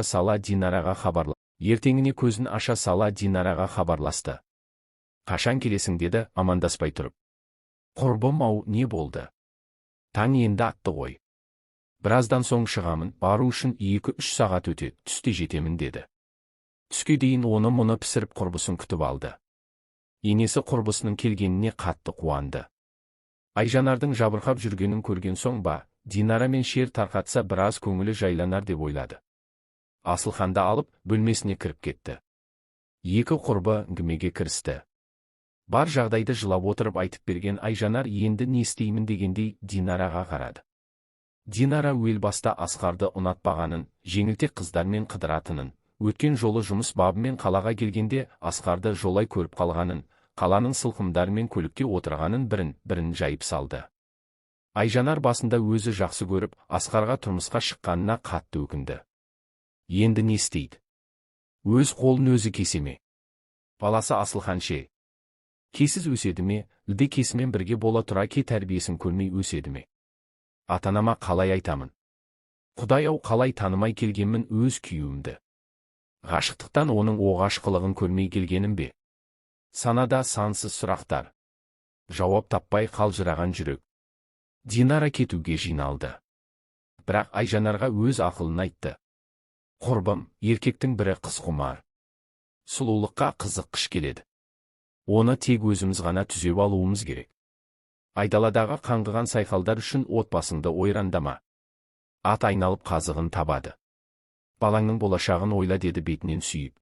сала Динараға Ертеңіне көзін аша сала Динараға хабарласты. Қашан келесің деді, амандаспай тұрып. Құрбым-ау, не болды? Таң енді атты ғой. Біраздан соң шығамын, бару үшін 2-3 сағат өтеді, түсте жетемін деді. Түске дейін оны-мұны пісіріп құрбысын күтіп алды. Енесі құрбысының келгеніне қатты қуанды. Айжанардың жабырқап жүргенін көрген соң ба, Динара мен шер тарқатса біраз көңілі жайланар деп ойлады. Асылханды алып, бөлмесіне кіріп кетті. Екі құрбы әңгімеге кірісті. Бар жағдайды жылап отырып айтып берген Айжанар енді не істеймін дегендей Динараға қарады. Динара өл баста Асқарды ұнатпағанын, жеңілтек қыздармен қыдыратынын, өткен жолы жұмыс бабымен қалаға келгенде Асқарды жолай көріп қалғанын, қаланың сылқымдарымен көлікте отырғанын бірін жайып салды. Айжанар басында өзі жақсы көріп, Асқарға тұрмысқа шыққанына қатты өкінді. Енді не істейді? Өз қолын өзі кесе ме? Баласы Асылхан ше? Кесіз өседі ме, үлде кесімен бірге бола тұра ке тәрбиесін көрмей өседі ме? Атанама қалай айтамын? Құдай-ау, қалай танымай келгенмін өз күйеуімді? Ғашықтықтан оның оғаш қылығын көрмей келгенім бе? Санада сансыз сұрақтар. Жауап таппай қалжыраған жүрек. Динара кетуге жиналды. Бірақ Айжанарға өз ақылын айтты. Құрбым, еркектің бірі қызқұмар. Сұлулыққа қызыққыш келеді. Оны тек өзіміз ғана түзеп алуымыз керек. Айдаладағы қаңғыған сайқалдар үшін отбасыңды ойрандама. Ат айналып қазығын табады. Балаңның болашағын ойла деді бетінен сүйіп.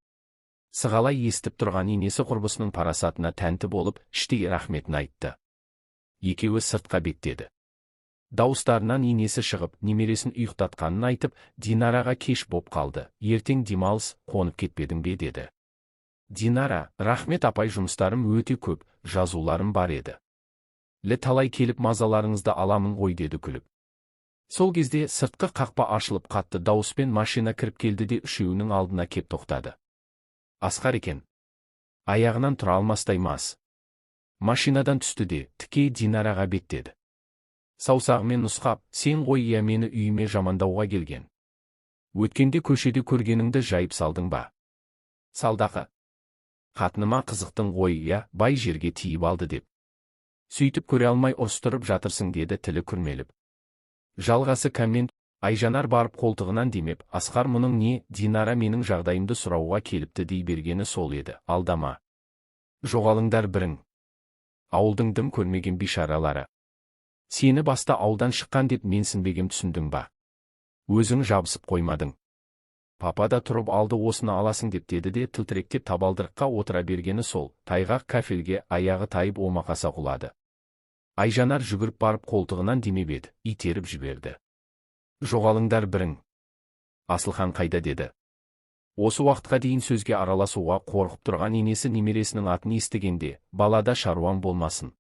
Сығалай естіп тұрған енесі құрбысының парасатына тәнті болып, іштей рахметін айтты. Екеуі сыртқа беттеді. Дауыстарынан енесі шығып, немересін ұйықтатқанын айтып, Динараға кеш боп қалды. Ертең демалыс, қонып кетпедің бе деді. Динара, рахмет апай, жұмыстарым өте көп, жазуларым бар еді. Талай келіп мазаларыңызды аламын ғой деді күліп. Сол кезде сыртқы қақпа ашылып қатты дауыспен машина кіріп келді де үшеуінің алдына кеп тоқтады. Асқар екен. Аяғынан тұра алмастай мас. Машинадан түсті де, тіке Динараға беттеді. Саусағымен нұсқап, сен ғой иә мені үйіме жамандауға келген. Өткенде көшеде көргеніңді жайып салдың ба? Салдақы. Қатыныма қызықтың ғой иә, бай жерге тиіп алды деп. Сөйтіп көре алмай ұрыстырып жатырсың деді тілі күрмеліп. Жалғасы коммент. Айжанар барып қолтығынан демеп, Асқар мұның не, Динара менің жағдайымды сұрауға келіпті дей бергені сол еді, алдама. Жоғалыңдар бірің. Ауылдың дым көрмеген бишаралары. Сені баста ауылдан шыққан деп менсінбегем түсіндің ба? Өзің жабысып қоймадың. Папа да тұрып алды осыны аласың деп деді де тілтіректеп табалдырыққа отыра бергені сол, тайғақ кафелге аяғы тайып омақаса құлады. Айжанар жүгіріп барып қолтығынан демеп еді, итеріп жіберді. Жоғалыңдар бірің. Асылхан қайда деді. Осы уақытқа дейін сөзге араласуға қорқып тұрған енесі немересінің атын естігенде, балада шаруаң болмасын.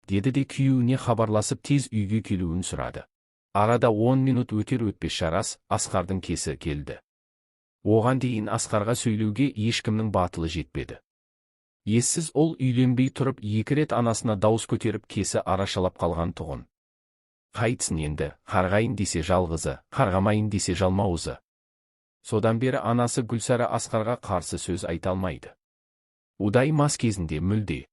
Деді де күйеуіне хабарласып тез үйге келуін сұрады. Арада 10 минут өтер-өтпес жарас, Асқардың кесі келді. Оған дейін Асқарға сөйлеуге ешкімнің батылы жетпеді. Ессіз ол үйленбей тұрып 2 рет анасына дауыс көтеріп кесі арашалап қалған тұғын. Қайтсын енді, қарғайын десе жалғызы, қарғамайын десе жалмауызы. Содан бері анасы Гүлсара Асқарға қарсы сөз айта алмайды. Удай мас кезінде мүлде.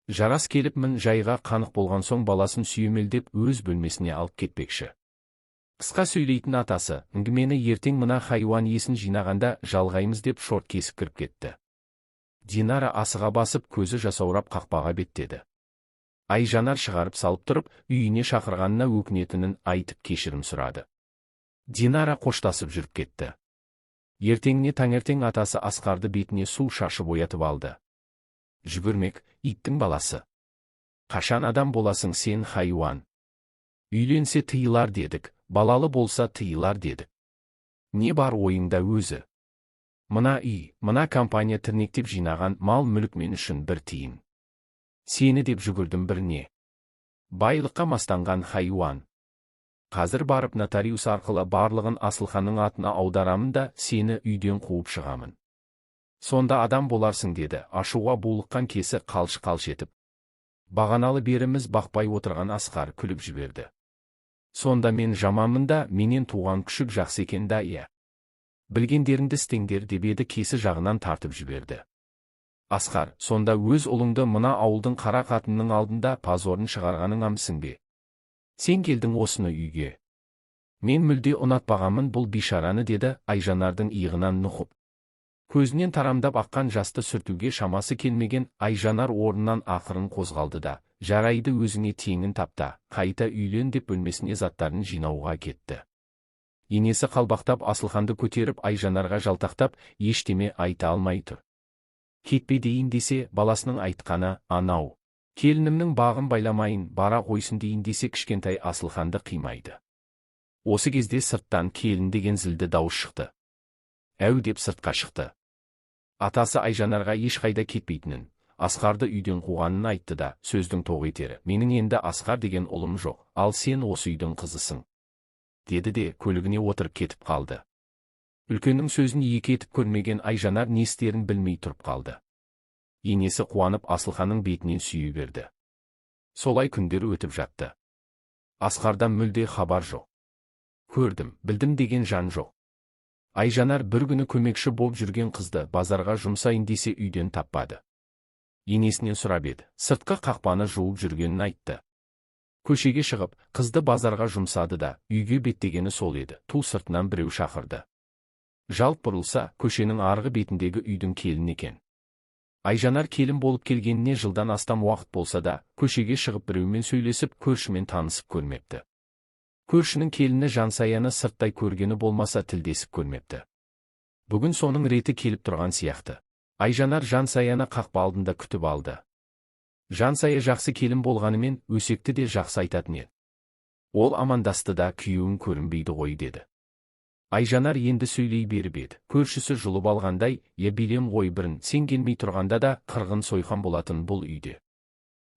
Жарас келіп мін жайға қанық болған соң баласын сүйемелдеп өз бөлмесіне алып кетпекші. Қысқа сөйлейтін атасы, әңгімені ертең мына хайуан есін жинағанда жалғаймыз деп шорт кесіп кіріп кетті. Динара асыға басып көзі жасаурап қақпаға беттеді. Айжанар шығарып салып тұрып, үйіне шақырғанына өкінетінін айтып кешірім сұрады. Динара қоштасып жүріп кетті. Ертеңіне таңертең атасы Асқарды бетіне су шашып оятып алды. Жүгірмек, иттің баласы. Қашан адам боласың сен хайуан? Үйленсе тыйылар дедік, балалы болса тыйылар дедік. Не бар ойыңда өзі? Мына үй, мына компания тірнектеп жинаған мал мүлік мен үшін бір тиын. Сені деп жүгірдім біріне. Байлыққа мастанған хайуан. Қазір барып нотариус арқылы барлығын Асылханның атына аударамын да сені үйден қуып шығамын. Сонда адам боларсың деді, ашуға булыққан кесі қалш-қалш етіп. Бағаналы беріміз бақпай отырған Асқар күліп жіберді. Сонда мен жаманмын да, менен туған күшік жақсы екен да иә. білгендеріңді істеңдер деп еді, кесі жағынан тартып жіберді. Асқар, сонда өз ұлыңды мына ауылдың қара қатынның алдында позорын шығарғаның амсың бе? Сен келдің осыны үйге. Мен мүлде ұнатпағамын бұл бишараны, деді Айжанардың иығынан нұқып. Көзінен тарамдап аққан жасты сүртуге шамасы келмеген Айжанар орнынан ақырын қозғалды да, жарайды, өзіңе теңін тапта, қайта үйлен деп бөлмесіне заттарын жинауға кетті. Енесі қалбақтап Асылханды көтеріп Айжанарға жалтақтап, ештеме айта алмай тұр. Кетпе дейін десе, баласының айтқаны анау. Келінімнің бағын байламайын, бара қойсын дейін десе, кішкентай Асылханды қимайды. Осы кезде сырттан келін деген зілді дауыс шықты. Әу деп сыртқа шықты. Атасы Айжанарға ешқайда кетпейтінін, Асқарды үйден қуғанын айтты да, сөздің тоқ етері: менің енді Асқар деген ұлым жоқ, ал сен осы үйдің қызысың, деді де көлігіне отырып кетіп қалды. Үлкеннің сөзін екі етіп көрмеген Айжанар не істерін білмей тұрып қалды. Енесі қуанып Асылханның бетінен сүйе берді. Солай күндер өтіп жатты. Асқардан мүлде хабар жоқ. Көрдім, білдім деген жан жоқ. Айжанар бір күні көмекші болып жүрген қызды базарға жұмсайын десе үйден таппады. Енесінен сұрап еді, сыртқы қақпаны жуып жүргенін айтты. Көшеге шығып, қызды базарға жұмсады да, үйге беттегені сол еді. Ту сыртынан біреу шақырды. Жалт бұрылса, көшенің арғы бетіндегі үйдің келіні екен. Айжанар келін болып келгеніне жылдан астам уақыт болса да, көшеге шығып біреумен сөйлесіп, көршімен танысып көрмепті. Көршінің келіні Жансаяны сырттай көргені болмаса тілдесіп көрмепті. Бүгін соның реті келіп тұрған сияқты. Айжанар Жансаяны қақпа алдында күтіп алды. Жансая жақсы келін болғанымен өсекті де жақсы айтатын еді. Ол амандасты да, күйеуің көрінбейді ғой деді. Айжанар енді сөйлей беріп еді. Көршісі жұлып алғандай: е билем ғой бірін, сен келмей тұрғанда да қырғын сойқан болатын бұл үйде.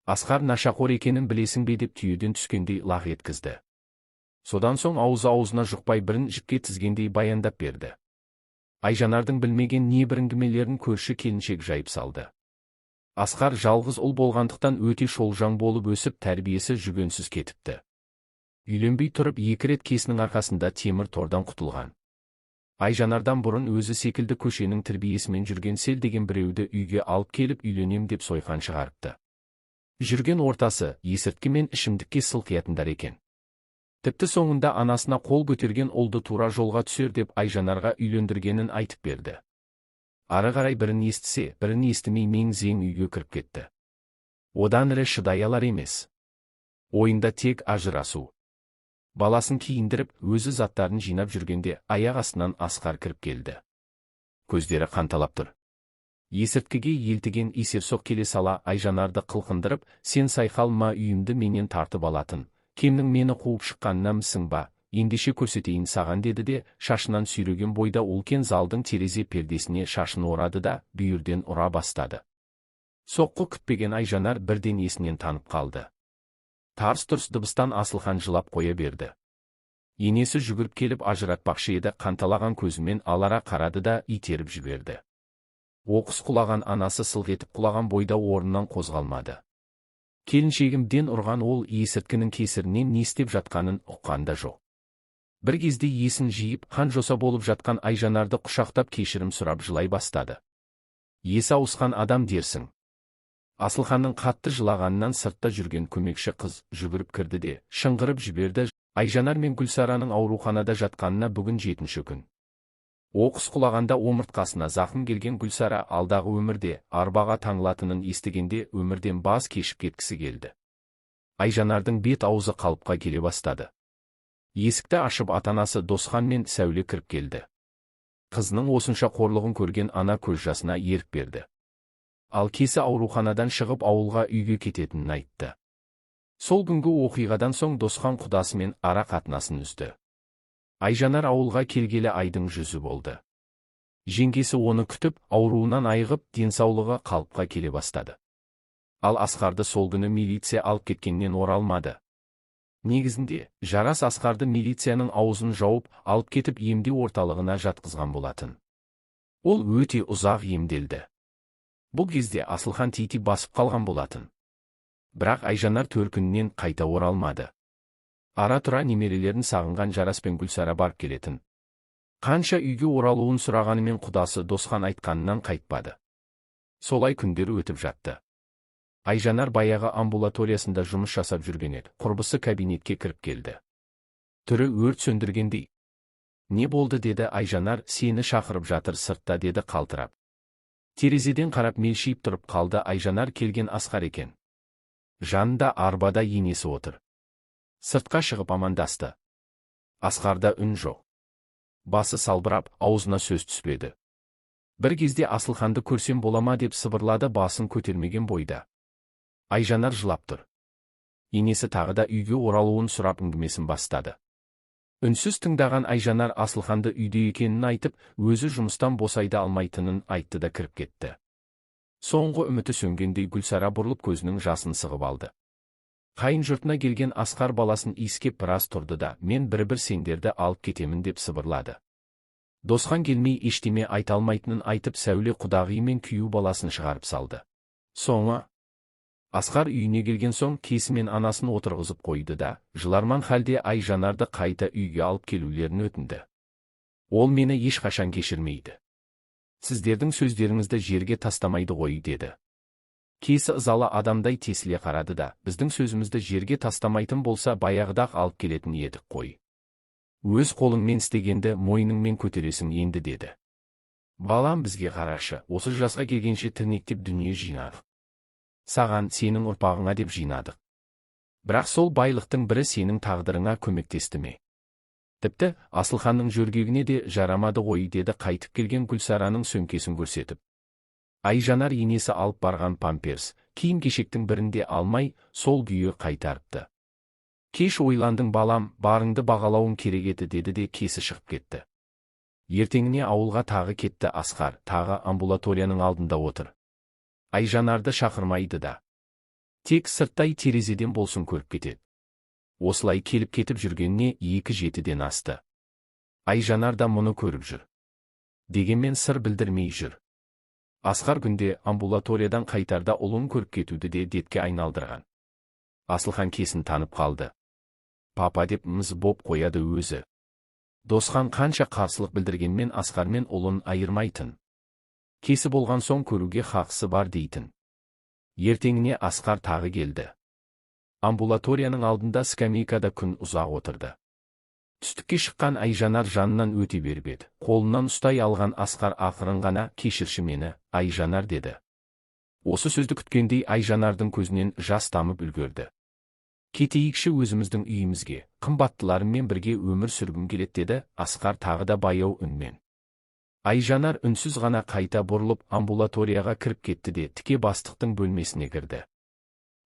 Асқар нашақор екенін білесің бе деп түйеден түскендей лақ еткізді. Содан соң аузына жұқпай бірін жіпке тізгендей баяндап берді. Айжанардың білмеген не бір әңгімелерін көрші келіншек жайып салды. Асқар жалғыз ұл болғандықтан өте шолжаң болып өсіп, тәрбиесі жүгенсіз кетіпті. Үйленбей тұрып екі рет кесінің арқасында темір тордан құтылған. Айжанардан бұрын өзі секілді көшенің тәрбиесімен жүрген Сел деген біреуді үйге алып келіп үйленем деп сойқан шығарыпты. Жүрген ортасы есірткі мен ішімдікке сылқиятындар екен. Тіпті соңында анасына қол көтерген ұлды тура жолға түсер деп Айжанарға үйлендіргенін айтып берді. Ары қарай бірін естісе, бірін естімей мең-зең үйге кіріп кетті. Одан әрі шыдай алар емес. Ойында тек ажырасу. Баласын киіндіріп, өзі заттарын жинап жүргенде аяқ астынан Асқар кіріп келді. Көздері қанталап тұр. Есірткіге елтіген есерсоқ келе сала Айжанарды қылқындырып: сен сайқал ма, үйімді менен тартып алатын, кемнің мені қуып шыққанына місің ба, ендеше көрсетейін саған, деді де шашынан сүйреген бойда үлкен залдың терезе пердесіне шашын орады да бүйірден ұра бастады. Соққы күтпеген Айжанар бірден есінен танып қалды. Тарс-тұрс дыбыстан Асылхан жылап қоя берді. Енесі жүгіріп келіп ажыратпақшы еді, қанталаған көзімен алара қарады да итеріп жіберді. Оқыс құлаған анасы сылқ етіп құлаған бойда орнынан қозғалмады. Келіншегімден ұрған ол есірткінің кесірінен не істеп жатқанын ұққанда жоқ. Бір кезде есін жиып, қан жоса болып жатқан Айжанарды құшақтап кешірім сұрап жылай бастады. Есі ауысқан адам дерсің. Асылханның қатты жылағанынан сыртта жүрген көмекші қыз жүгіріп кірді де шыңғырып жіберді. Айжанар мен Гүлсараның ауруханада жатқанына бүгін 7-ші күн. Оқыс құлағанда омыртқасына зақым келген Гүлсара алдағы өмірде арбаға таңылатынын естігенде өмірден бас кешіп кеткісі келді. Айжанардың бет аузы қалыпқа келе бастады. Есікті ашып атанасы Досхан мен Сәуле кіріп келді. Қызының осынша қорлығын көрген ана көз жасына ерік берді. Ал кесі ауруханадан шығып ауылға үйге кететінін айтты. Сол күнгі оқиғадан соң Досхан құдасымен ара қатынасын үзді. Айжанар ауылға келгелі айдың жүзі болды. Жеңгесі оны күтіп, ауруынан айығып, денсаулығы қалыпқа келе бастады. Ал Асқарды сол күні милиция алып кеткеннен оралмады. Негізінде, жарас Асқарды милицияның аузын жауып, алып кетіп емдеу орталығына жатқызған болатын. Ол өте ұзақ емделді. Бұл кезде Асылхан тити басып қалған болатын. Бірақ Айжанар төркінінен қайта оралмады. Ара-тұра немерелерін сағынған Жарас пен Гүлсара барып келетін. Қанша үйге оралуын сұрағанымен құдасы Досхан айтқанынан қайтпады. Солай күндер өтіп жатты. Айжанар баяғы амбулаториясында жұмыс жасап жүрген еді. Құрбысы кабинетке кіріп келді. Түрі өрт сөндіргендей. «Не болды?» деді Айжанар. «Сені шақырып жатыр сыртта», деді қалтырап. Терезеден қарап мелшиіп тұрып қалды. Айжанар келген Асқар екен. Жанында арбада енесі отыр. Сыртқа шығып амандасты. Асқарда үн жоқ. Басы салбырап, аузына сөз түспеді. Бір кезде Асылханды көрсем болама деп сыбырлады басын көтермеген бойда. Айжанар жылап тұр. Енесі тағы да үйге оралуын сұрап әңгімесін бастады. Үнсіз тыңдаған Айжанар Асылханды үйде екенін айтып, өзі жұмыстан босайды алмайтынын айтты да кіріп кетті. Соңғы үміті сөнгендей Гүлсара бұрылып көзінің жасын сығып алды. Қайын жұртына келген Асқар баласын иіскеп біраз тұрды да, «Мен бір сендерді алып кетемін» деп сыбырлады. Досхан келмей ештеме айта алмайтынын айтып, Сәуле құдағи мен күйеу баласын шығарып салды. Соңы Асқар үйіне келген соң кесімен анасын отырғызып қойды да, жыларман халде Айжанарды қайта үйге алып келулерін өтінді. «Ол мені ешқашан кешірмейді. Сіздердің сөздеріңізді жерге тастамайды ғой», деді. Кесі ызалы адамдай тесіле қарады да, «Біздің сөзімізді жерге тастамайтын болса баяғыда-ақ алып келетін едік қой. Өз қолыңмен істегенді мойныңмен көтересің енді», деді. «Балам, бізге қарашы, осы жасқа келгенше тірнектеп дүние жинадық. Саған, сенің ұрпағыңа деп жинадық. Бірақ сол байлықтың бірі сенің тағдырыңа көмектесті ме? Тіпті Асылханның жөргегіне де жарамады ғой», деді қайтып келген Гүлсараның сөмкесін көрсетіп. Айжанар енесі алып барған памперс, киім-кешектің бірінде алмай, сол күйі қайтарыпты. «Кеш ойландың балам, барыңды бағалауың керек еді», деді де кесі шығып кетті. Ертеңіне ауылға тағы кетті Асқар, тағы амбулаторияның алдында отыр. Айжанарды шақырмайды да. Тек сырттай терезеден болсын көріп кетеді. Осылай келіп кетіп жүргеніне 2-7-ден асты. Айжанар да мұны көріп жүр. Дегенмен сыр білдірмей жүр. Асқар күнде амбулаториядан қайтарда ұлын көріп кетуді де детке айналдырған. Асылхан кесін танып қалды. «Папа» деп мыз боп қояды өзі. Досхан қанша қарсылық білдіргенмен Асқармен ұлын айырмайтын. Кесі болған соң көруге хақысы бар дейтін. Ертеңіне Асқар тағы келді. Амбулаторияның алдында скамейкада күн ұзақ отырды. Түстікке шыққан Айжанар жанынан өте беріп еді. Қолынан ұстай алған Асқар ақырын ғана «Кешірші мені, Айжанар» деді. Осы сөзді күткендей Айжанардың көзінен жас тамып үлгерді. «Кетейікші өзіміздің үйімізге, қымбаттыларыммен бірге өмір сүргім келеді» деді Асқар тағы да баяу үнмен. Айжанар үнсіз ғана қайта бұрылып амбулаторияға кіріп кетті де тіке бастықтың бөлмесіне кірді.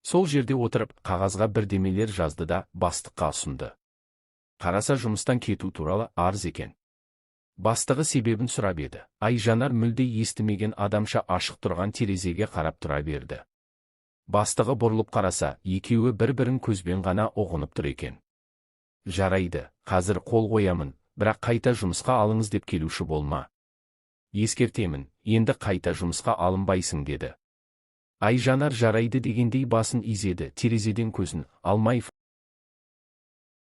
Сол жерде отырып қағазға бірдемелер жазды да бастыққа ұсынды. Қараса жұмыстан кету туралы арыз екен. Бастығы себебін сұрап еді. Айжанар мүлде естімеген адамша ашық тұрған терезеге қарап тұра берді. Бастығы бұрылып қараса, екеуі бір-бірін көзбен ғана ұғынып тұр екен. «Жарайды, қазір қол қоямын, бірақ қайта жұмысқа алыңыз деп келуші болма. Ескертемін, енді қайта жұмысқа алынбайсың» деді. Айжанар жарайды дегендей басын изеді, терезеден көзін алмай